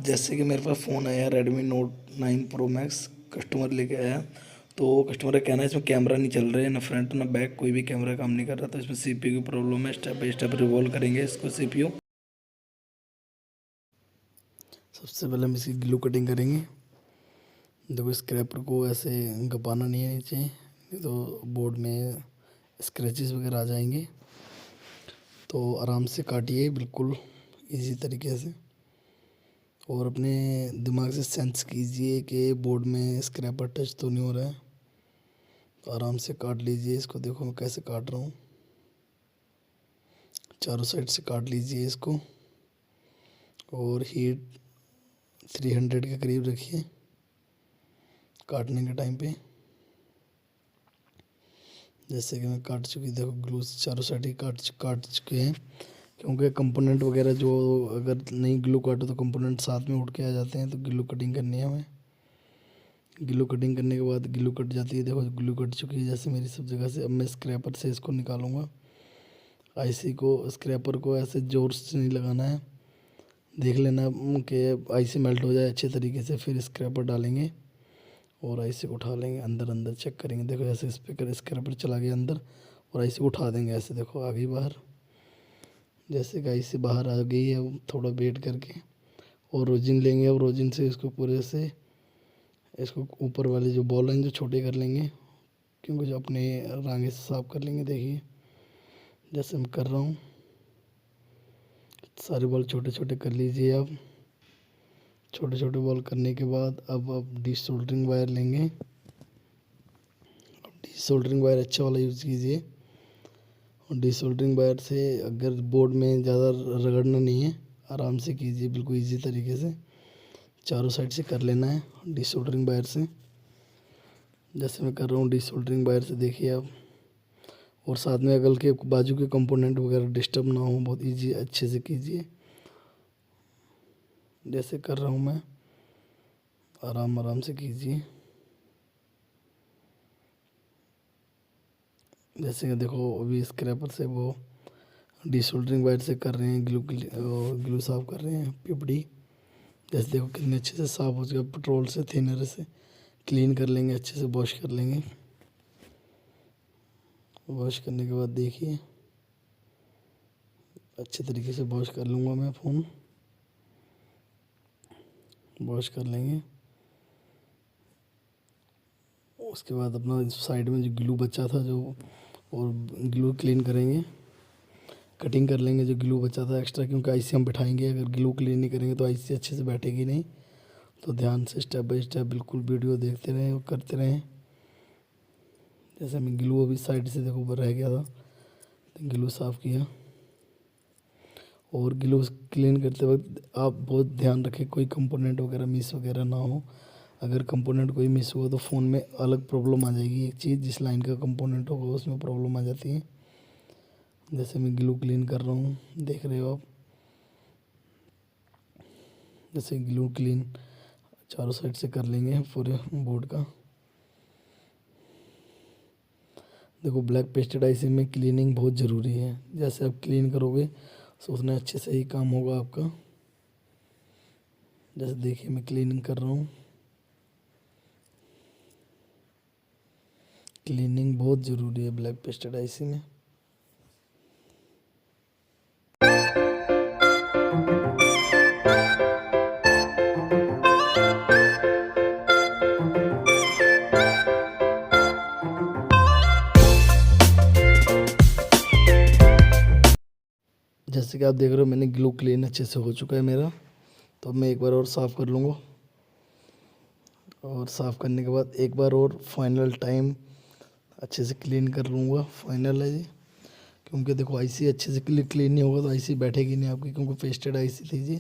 जैसे कि मेरे पास फ़ोन आया Redmi Note 9 Pro Max customer लेके आया। तो कस्टमर का कहना है इसमें कैमरा नहीं चल रहा है, ना फ्रंट ना बैक, कोई भी कैमरा काम नहीं कर रहा। तो इसमें सीपीयू की प्रॉब्लम है। स्टेप बाय स्टेप रिवॉल्व करेंगे इसको सीपीयू। सबसे पहले हम इसकी ग्लू कटिंग करेंगे। देखो स्क्रैपर को ऐसे घपाना नहीं है नीचे, नहीं तो बोर्ड में स्क्रैचेस वगैरह आ जाएंगे। तो आराम से काटिए बिल्कुल इजी तरीके से, और अपने दिमाग से सेंस कीजिए कि बोर्ड में स्क्रैपर टच तो नहीं हो रहा है। तो आराम से काट लीजिए इसको। देखो मैं कैसे काट रहा हूँ, चारों साइड से काट लीजिए इसको। और हीट 300 के करीब रखिए काटने के टाइम पे। जैसे कि मैं काट चुकी, देखो ग्लू चारों साइड ही काट चुके हैं, क्योंकि कंपोनेंट वगैरह जो अगर नहीं ग्लू काटो तो कंपोनेंट साथ में उठ के आ जाते हैं। तो ग्लू कटिंग करनी है हमें। ग्लू कटिंग करने के बाद ग्लू कट जाती है। देखो ग्लू कट चुकी है जैसे मेरी सब जगह से। अब मैं स्क्रैपर से इसको निकालूंगा। आईसी को, स्क्रैपर को ऐसे जोर से नहीं लगाना है, देख लेना कि आईसी मेल्ट हो जाए अच्छे तरीके से। फिर स्क्रैपर डालेंगे और आईसी को उठा लेंगे, अंदर अंदर चेक करेंगे। देखो ऐसे स्पीकर स्क्रैपर चला गया अंदर, और आईसी को उठा देंगे ऐसे। देखो आ गई बाहर। जैसे कि आईसी बाहर आ गई है, थोड़ा वेट करके और रोजिन लेंगे। और रोजिन से इसको पूरे से, इसको ऊपर वाले जो बॉल हैं जो छोटे कर लेंगे, क्योंकि जो अपने रांगे से साफ कर लेंगे। देखिए जैसे मैं कर रहा हूँ, सारे बॉल छोटे छोटे कर लीजिए। अब छोटे छोटे बॉल करने के बाद अब डी सोल्डरिंग वायर लेंगे। डी सोल्डरिंग वायर अच्छा वाला यूज़ कीजिए। और डी सोल्डरिंग वायर से अगर बोर्ड में ज़्यादा रगड़ना नहीं है, आराम से कीजिए बिल्कुल इजी तरीके से। चारों साइड से कर लेना है डी सोल्डरिंग वायर से, जैसे मैं कर रहा हूँ डी सोल्डरिंग वायर से। देखिए अब, और साथ में अगल के बाजू के कंपोनेंट वगैरह डिस्टर्ब ना हो, बहुत इजी अच्छे से कीजिए। जैसे कर रहा हूँ मैं, आराम आराम से कीजिए। जैसे कि देखो अभी स्क्रैपर से वो डी सोल्डरिंग वायर से कर रहे हैं, ग्लू साफ कर रहे हैं पिपड़ी। जैसे देखो कितने अच्छे से साफ हो गया, पेट्रोल से थिनर से क्लीन कर लेंगे, अच्छे से वॉश कर लेंगे। वॉश करने के बाद देखिए अच्छे तरीके से वॉश कर लूँगा मैं फ़ोन। वॉश कर लेंगे, उसके बाद अपना साइड में जो ग्लू बचा था जो, और ग्लू क्लीन करेंगे, कटिंग कर लेंगे जो ग्लू बचा था एक्स्ट्रा, क्योंकि आईसी हम बैठाएंगे। अगर ग्लू क्लीन नहीं करेंगे तो आईसी अच्छे से बैठेगी नहीं। तो ध्यान से स्टेप बाय स्टेप बिल्कुल वीडियो देखते रहें और करते रहें। जैसे मैं ग्लू अभी साइड से देखो ऊपर रह गया था, तो ग्लू साफ़ किया। और ग्लू क्लीन करते वक्त आप बहुत ध्यान रखें कोई कंपोनेंट वगैरह मिस वगैरह ना हो। अगर कंपोनेंट कोई मिस हुआ तो फ़ोन में अलग प्रॉब्लम आ जाएगी। एक चीज़ जिस लाइन का कंपोनेंट होगा उसमें प्रॉब्लम आ जाती है। जैसे मैं ग्लू क्लीन कर रहा हूँ, देख रहे हो आप। जैसे ग्लू क्लीन चारों साइड से कर लेंगे पूरे बोर्ड का। देखो ब्लैक पेस्टेड आईसी में क्लीनिंग बहुत ज़रूरी है। जैसे आप क्लीन करोगे तो उतना अच्छे से ही काम होगा आपका। जैसे देखिए मैं क्लीनिंग कर रहा हूँ। क्लीनिंग बहुत ज़रूरी है ब्लैक पेस्टेड आईसी में। जैसे कि आप देख रहे हो मैंने ग्लू क्लीन अच्छे से हो चुका है मेरा। तो अब मैं एक बार और साफ़ कर लूँगा, और साफ़ करने के बाद एक बार और फाइनल टाइम अच्छे से क्लीन कर लूँगा। फाइनल है जी, क्योंकि देखो आईसी अच्छे से क्लीन नहीं होगा तो आईसी बैठेगी नहीं आपकी, क्योंकि पेस्टेड आईसी थी जी।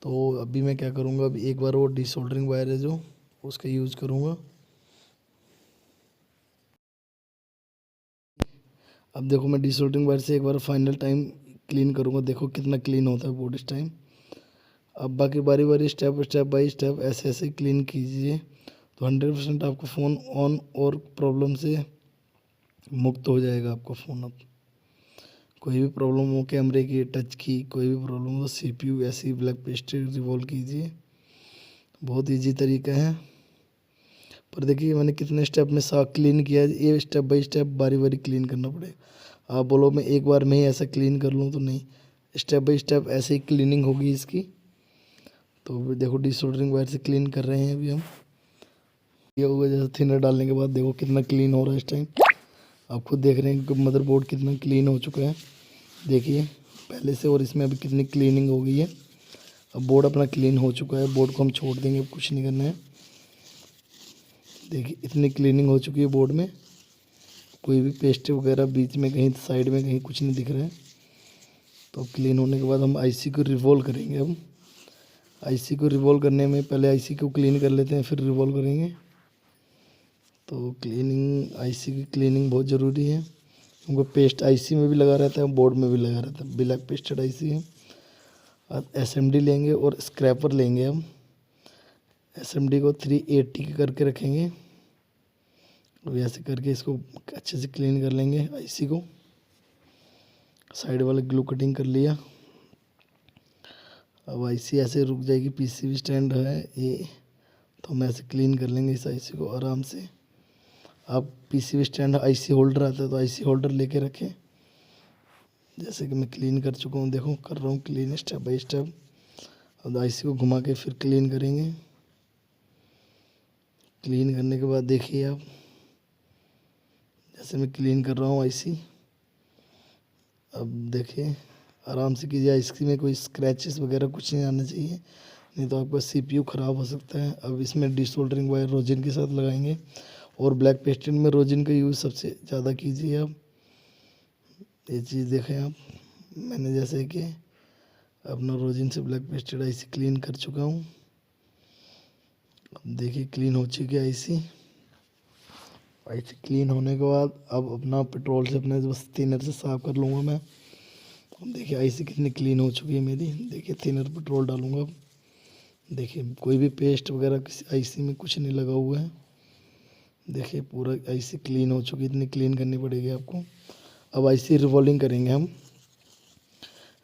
तो अभी मैं क्या करूँगा, अभी एक बार और डिसोल्डरिंग वायर है जो उसका यूज़ करूँगा। अब देखो मैं डिसोल्डरिंग वायर से एक बार फाइनल टाइम क्लीन करूँगा। देखो कितना क्लीन होता है बोर्ड इस टाइम। अब बाकी बारी बारी स्टेप बाई स्टेप ऐसे ऐसे क्लीन कीजिए, तो 100% आपका फ़ोन ऑन और प्रॉब्लम से मुक्त हो जाएगा आपका फ़ोन अब। कोई भी प्रॉब्लम हो कैमरे की, टच की, कोई भी प्रॉब्लम हो CPU ऐसी ब्लैक पेस्ट रिवॉल्व कीजिए। बहुत इजी तरीका है। पर देखिए मैंने कितने स्टेप में सा क्लीन किया है, ये स्टेप बाय स्टेप बारी बारी क्लीन करना पड़ेगा। आप बोलो मैं एक बार में ही ऐसा क्लीन कर लूँ तो नहीं, स्टेप बाय स्टेप ऐसे ही क्लीनिंग होगी इसकी। तो अभी देखो डिसोल्डरिंग वायर से क्लीन कर रहे हैं अभी हम। ये होगा जैसे थिनर डालने के बाद देखो कितना क्लीन हो रहा है इस टाइम। आप खुद देख रहे हैं कि मदरबोर्ड कितना क्लीन हो चुका है, देखिए पहले से, और इसमें अभी कितनी क्लीनिंग हो गई है। अब बोर्ड अपना क्लीन हो चुका है, बोर्ड को हम छोड़ देंगे, अब कुछ नहीं करना है। देखिए इतनी क्लीनिंग हो चुकी है बोर्ड में, कोई भी पेस्ट वगैरह बीच में कहीं साइड में कहीं कुछ नहीं दिख रहा है। तो क्लीन होने के बाद हम आईसी को रिवॉल्व करेंगे। हम आईसी को रिवॉल्व करने में पहले आईसी को क्लीन कर लेते हैं, फिर रिवॉल्व करेंगे। तो क्लीनिंग, आईसी की क्लीनिंग बहुत ज़रूरी है, क्योंकि पेस्ट आईसी में भी लगा रहता है, बोर्ड में भी लगा रहता है। ब्लैक पेस्टेड आईसी है। अब एसएमडी लेंगे और स्क्रैपर लेंगे हम। एसएमडी को 380 करके रखेंगे और ऐसे करके इसको अच्छे से क्लीन कर लेंगे। आईसी को साइड वाले ग्लू कटिंग कर लिया। अब आईसी ऐसे रुक जाएगी, पीसीबी स्टैंड है ये, तो हम ऐसे क्लीन कर लेंगे इस आईसी को आराम से। आप पीसीबी स्टैंड आईसी होल्डर आता है तो आईसी होल्डर लेके रखें। जैसे कि मैं क्लीन कर चुका हूँ, देखो कर रहा हूँ क्लीन स्टेप बाय स्टेप। अब आईसी को घुमा के फिर क्लीन करेंगे। क्लीन करने के बाद देखिए आप, जैसे मैं क्लीन कर रहा हूँ आईसी, अब देखिए आराम से कीजिए। आईसी में कोई स्क्रैचेस वगैरह कुछ नहीं आना चाहिए, नहीं तो आपका CPU ख़राब हो सकता है। अब इसमें डिसोल्डरिंग वायर रोजिन के साथ लगाएंगे, और ब्लैक पेस्टेड में रोजिन का यूज़ सबसे ज़्यादा कीजिए आप। ये चीज़ देखें आप, मैंने जैसे कि अपना रोजिन से ब्लैक पेस्टेड आईसी क्लीन कर चुका हूँ। अब देखिए क्लीन हो चुकी है आईसी। आईसी क्लीन होने के बाद अब अपना पेट्रोल से अपने बस थिनर से साफ़ कर लूँगा मैं। अब देखिए आईसी कितनी क्लीन हो चुकी है मेरी। देखिए थिनर पेट्रोल डालूँगा अब। देखिए कोई भी पेस्ट वगैरह किसी आईसी में कुछ नहीं लगा हुआ है। देखिए पूरा आईसी क्लीन हो चुकी है, इतनी क्लीन करनी पड़ेगी आपको। अब आईसी रिवॉल्विंग करेंगे हम।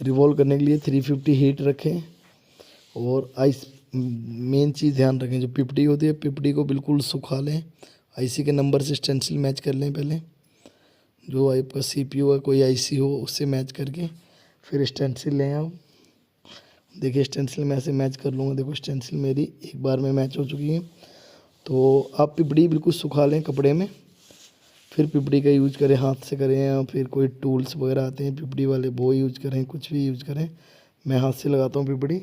रिवॉल्व करने के लिए 350 हीट रखें, और आइस मेन चीज़ ध्यान रखें, जो पिपड़ी होती है पिपड़ी को बिल्कुल सुखा लें। आईसी के नंबर से स्टेंसिल मैच कर लें पहले, जो आपका CPU है कोई आईसी हो उससे मैच करके फिर स्टेंसिल लें आप। देखिए स्टेंसिल मैं ऐसे मैच कर लूँगा, देखो स्टेंसिल मेरी एक बार में मैच हो चुकी है। तो आप पिपड़ी बिल्कुल सुखा लें कपड़े में, फिर पिपड़ी का यूज करें, हाथ से करें या फिर कोई टूल्स वगैरह आते हैं पिपड़ी वाले वो यूज करें, कुछ भी यूज करें। मैं हाथ से लगाता हूँ पिपड़ी।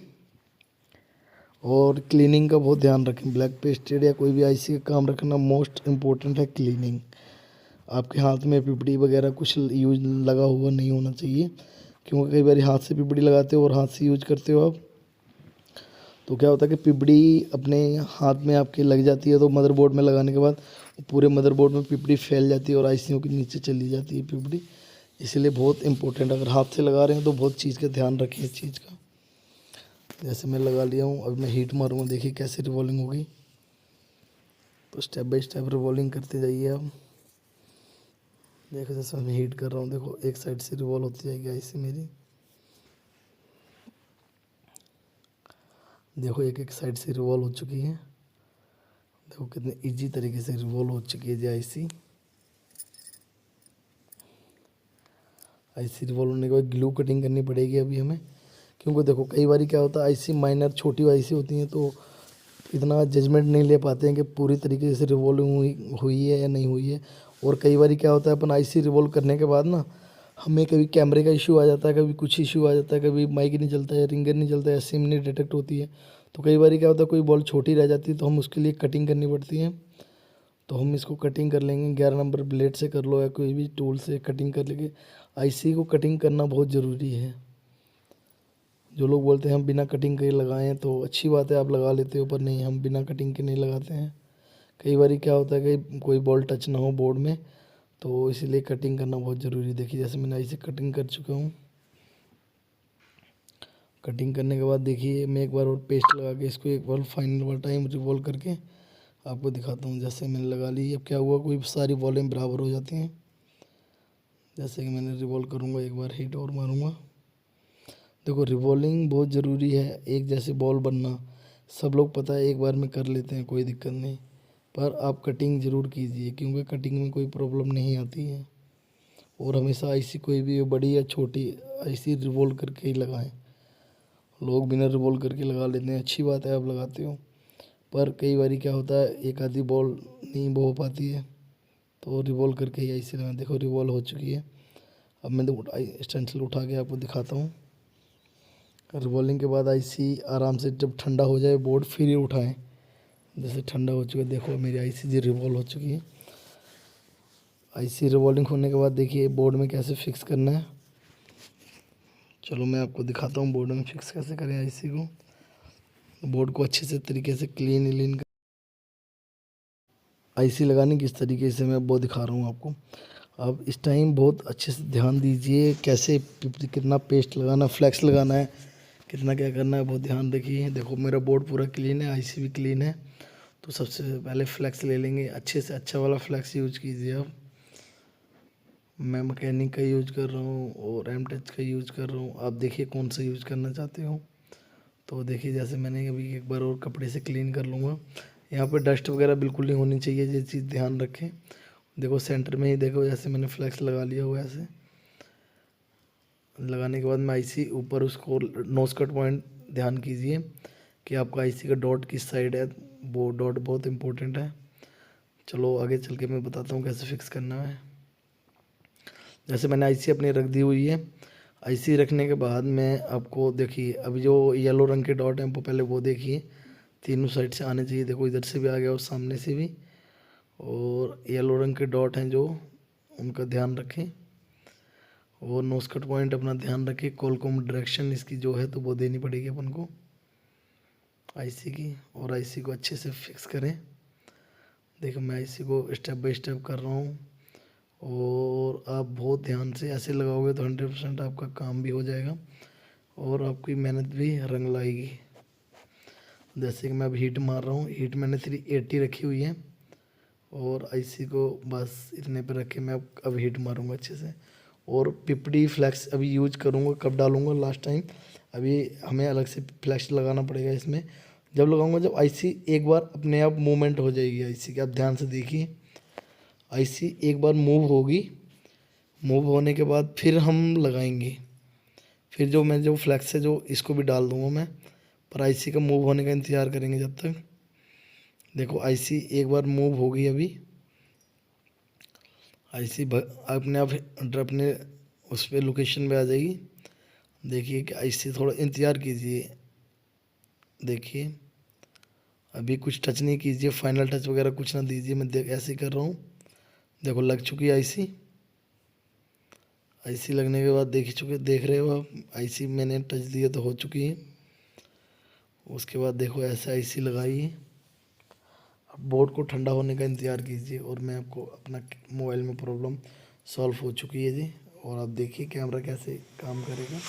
और क्लीनिंग का बहुत ध्यान रखें। ब्लैक पेस्टेड या कोई भी आईसी का काम रखना मोस्ट इम्पोर्टेंट है क्लीनिंग। आपके हाथ में पिपड़ी वगैरह कुछ यूज लगा हुआ नहीं होना चाहिए, क्योंकि कई बार हाथ से पिपड़ी लगाते हो और हाथ से यूज करते हो आप, तो क्या होता है कि पिपड़ी अपने हाथ में आपके लग जाती है, तो मदरबोर्ड में लगाने के बाद पूरे मदरबोर्ड में पिपड़ी फैल जाती है और आईसीयू के नीचे चली जाती है पिपड़ी। इसलिए बहुत इंपॉर्टेंट, अगर हाथ से लगा रहे हैं तो बहुत चीज़ का ध्यान रखें इस चीज़ का। जैसे मैं लगा लिया हूँ, अब मैं हीट मारूँगा, देखिए कैसे रिवॉल्विंग होगी। तो स्टेप बाय स्टेप रिवॉल्विंग करते जाइए आप। देखो जैसे मैं हीट कर रहा हूँ, देखो एक साइड से रिवॉल्व होती जाएगी आईसी मेरी। देखो एक एक साइड से रिवॉल्व हो चुकी है। देखो कितने इजी तरीके से रिवॉल्व हो चुकी है जी आईसी। आईसी रिवॉल्व होने के बाद ग्लू कटिंग करनी पड़ेगी अभी हमें, क्योंकि देखो कई बार क्या होता है आईसी माइनर छोटी आईसी होती हैं तो इतना जजमेंट नहीं ले पाते हैं कि पूरी तरीके से रिवॉल्विंग हुई है या नहीं हुई है। और कई बार क्या होता है अपन आईसी रिवॉल्व करने के बाद ना, हमें कभी कैमरे का इशू आ जाता है, कभी कुछ इशू आ जाता है, कभी माइक नहीं चलता है, रिंगर नहीं चलता है, सिम नहीं डिटेक्ट होती है। तो कई बार क्या होता है कोई बॉल छोटी रह जाती है, तो हम उसके लिए कटिंग करनी पड़ती है। तो हम इसको कटिंग कर लेंगे, 11 नंबर ब्लेड से कर लो या कोई भी टूल से कटिंग कर लेंगे। आईसी को कटिंग करना बहुत ज़रूरी है। जो लोग बोलते हैं हम बिना कटिंग के लगाएं, तो अच्छी बात है आप लगा लेते हो, पर नहीं, हम बिना कटिंग के नहीं लगाते हैं। कई बार क्या होता है कि कोई बॉल टच ना हो बोर्ड में, तो इसीलिए कटिंग करना बहुत ज़रूरी है। देखिए जैसे मैंने ऐसे कटिंग कर चुका हूँ। कटिंग करने के बाद देखिए मैं एक बार और पेस्ट लगा के इसको एक बार फाइनल बार टाइम रिवॉल्व करके आपको दिखाता हूँ। जैसे मैंने लगा ली, अब क्या हुआ, कोई सारी वॉल्यूम बराबर हो जाती हैं। जैसे कि मैंने रिवॉल्व करूँगा, एक बार हीट और मारूँगा। देखो रिवॉल्विंग बहुत ज़रूरी है, एक जैसे बॉल बनना सब लोग पता है, एक बार में कर लेते हैं, कोई दिक्कत नहीं। पर आप कटिंग ज़रूर कीजिए, क्योंकि कटिंग में कोई प्रॉब्लम नहीं आती है। और हमेशा आईसी कोई भी हो, बड़ी या छोटी, आईसी रिवॉल्व करके ही लगाएं। लोग बिना रिवॉल्व करके लगा लेते हैं, अच्छी बात है आप लगाते हो, पर कई बार क्या होता है एक आधी बॉल नहीं हो पाती है, तो रिवॉल्व करके ही आईसी लगाएं। देखो रिवॉल्व हो चुकी है। अब मैं स्टेंसिल उठा के आपको दिखाता हूँ। रिवॉल्विंग के बाद आईसी आराम से जब ठंडा हो जाए बोर्ड, फिर ही उठाएं। जैसे ठंडा हो चुका है, देखो मेरी आईसी जी रिवॉल्व हो चुकी है। आईसी रिवॉल्विंग होने के बाद देखिए बोर्ड में कैसे फिक्स करना है। चलो मैं आपको दिखाता हूँ बोर्ड में फिक्स कैसे करें आईसी को। बोर्ड को अच्छे से तरीके से क्लीन आईसी लगाने किस तरीके से मैं वो दिखा रहा हूँ आपको। अब इस टाइम बहुत अच्छे से ध्यान दीजिए, कैसे कितना पेस्ट लगाना, फ्लैक्स लगाना है, कितना क्या करना है, बहुत ध्यान रखिए। देखो मेरा बोर्ड पूरा क्लीन है, आईसी भी क्लीन है। तो सबसे पहले फ्लैक्स ले लेंगे, अच्छे से अच्छा वाला फ्लैक्स यूज कीजिए आप। मैं मैकेनिक का यूज कर रहा हूँ और एम टच का यूज कर रहा हूँ, आप देखिए कौन सा यूज करना चाहते हो। तो देखिए जैसे मैंने अभी एक बार और कपड़े से क्लीन कर लूँगा। यहाँ पे डस्ट वगैरह बिल्कुल नहीं होनी चाहिए, ये चीज़ ध्यान रखें। देखो सेंटर में ही देखो, जैसे मैंने फ्लैक्स लगा लिया हुआ है, ऐसे लगाने के बाद मैं आईसी ऊपर उसको नोज कट पॉइंट ध्यान कीजिए कि आपका आईसी का डॉट किस साइड है, वो डॉट बहुत इंपॉर्टेंट है। चलो आगे चल के मैं बताता हूँ कैसे फिक्स करना है। जैसे मैंने आईसी अपनी रख दी हुई है। आईसी रखने के बाद मैं आपको देखिए, अभी जो येलो रंग के डॉट हैं वो पहले वो देखिए, तीनों साइड से आने चाहिए। देखो इधर से भी आ गया और सामने से भी, और येलो रंग के डॉट हैं जो, उनका ध्यान रखें। और नोज कट पॉइंट अपना ध्यान रखें, कॉलकॉम डायरेक्शन इसकी जो है तो वो देनी पड़ेगी अपन को आईसी की, और आईसी को अच्छे से फिक्स करें। देखो मैं आईसी को स्टेप बाय स्टेप कर रहा हूँ, और आप बहुत ध्यान से ऐसे लगाओगे तो 100% आपका काम भी हो जाएगा और आपकी मेहनत भी रंग लाएगी। जैसे कि मैं अब हीट मार रहा हूँ, हीट मैंने 380 रखी हुई है, और आईसी को बस इतने पे रख के मैं अब हीट मारूंगा अच्छे से। और पिपड़ी फ्लैक्स अभी यूज करूँगा, कब डालूँगा लास्ट टाइम, अभी हमें अलग से फ्लैक्स लगाना पड़ेगा इसमें। जब लगाऊंगा जब आईसी एक बार अपने आप मूवमेंट हो जाएगी आईसी की, आप ध्यान से देखिए। आईसी एक बार मूव होगी, मूव होने के बाद फिर हम लगाएंगे, फिर जो फ्लैक्स है जो इसको भी डाल दूंगा मैं, पर आईसी का मूव होने का इंतज़ार करेंगे जब तक। देखो आईसी एक बार मूव हो गई, अभी आईसी अपने आप अपने उस पर लोकेशन पे आ जाएगी। देखिए कि आईसी थोड़ा इंतज़ार कीजिए। देखिए अभी कुछ टच नहीं कीजिए, फाइनल टच वगैरह कुछ ना दीजिए, मैं ऐसे ही कर रहा हूँ। देखो लग चुकी है आईसी। आईसी लगने के बाद देख रहे हो आप, आईसी मैंने टच दिया तो हो चुकी है। उसके बाद देखो ऐसे आईसी लगाइए। अब बोर्ड को ठंडा होने का इंतज़ार कीजिए, और मैं आपको अपना मोबाइल में प्रॉब्लम सॉल्व हो चुकी है जी। और आप देखिए कैमरा कैसे काम करेगा।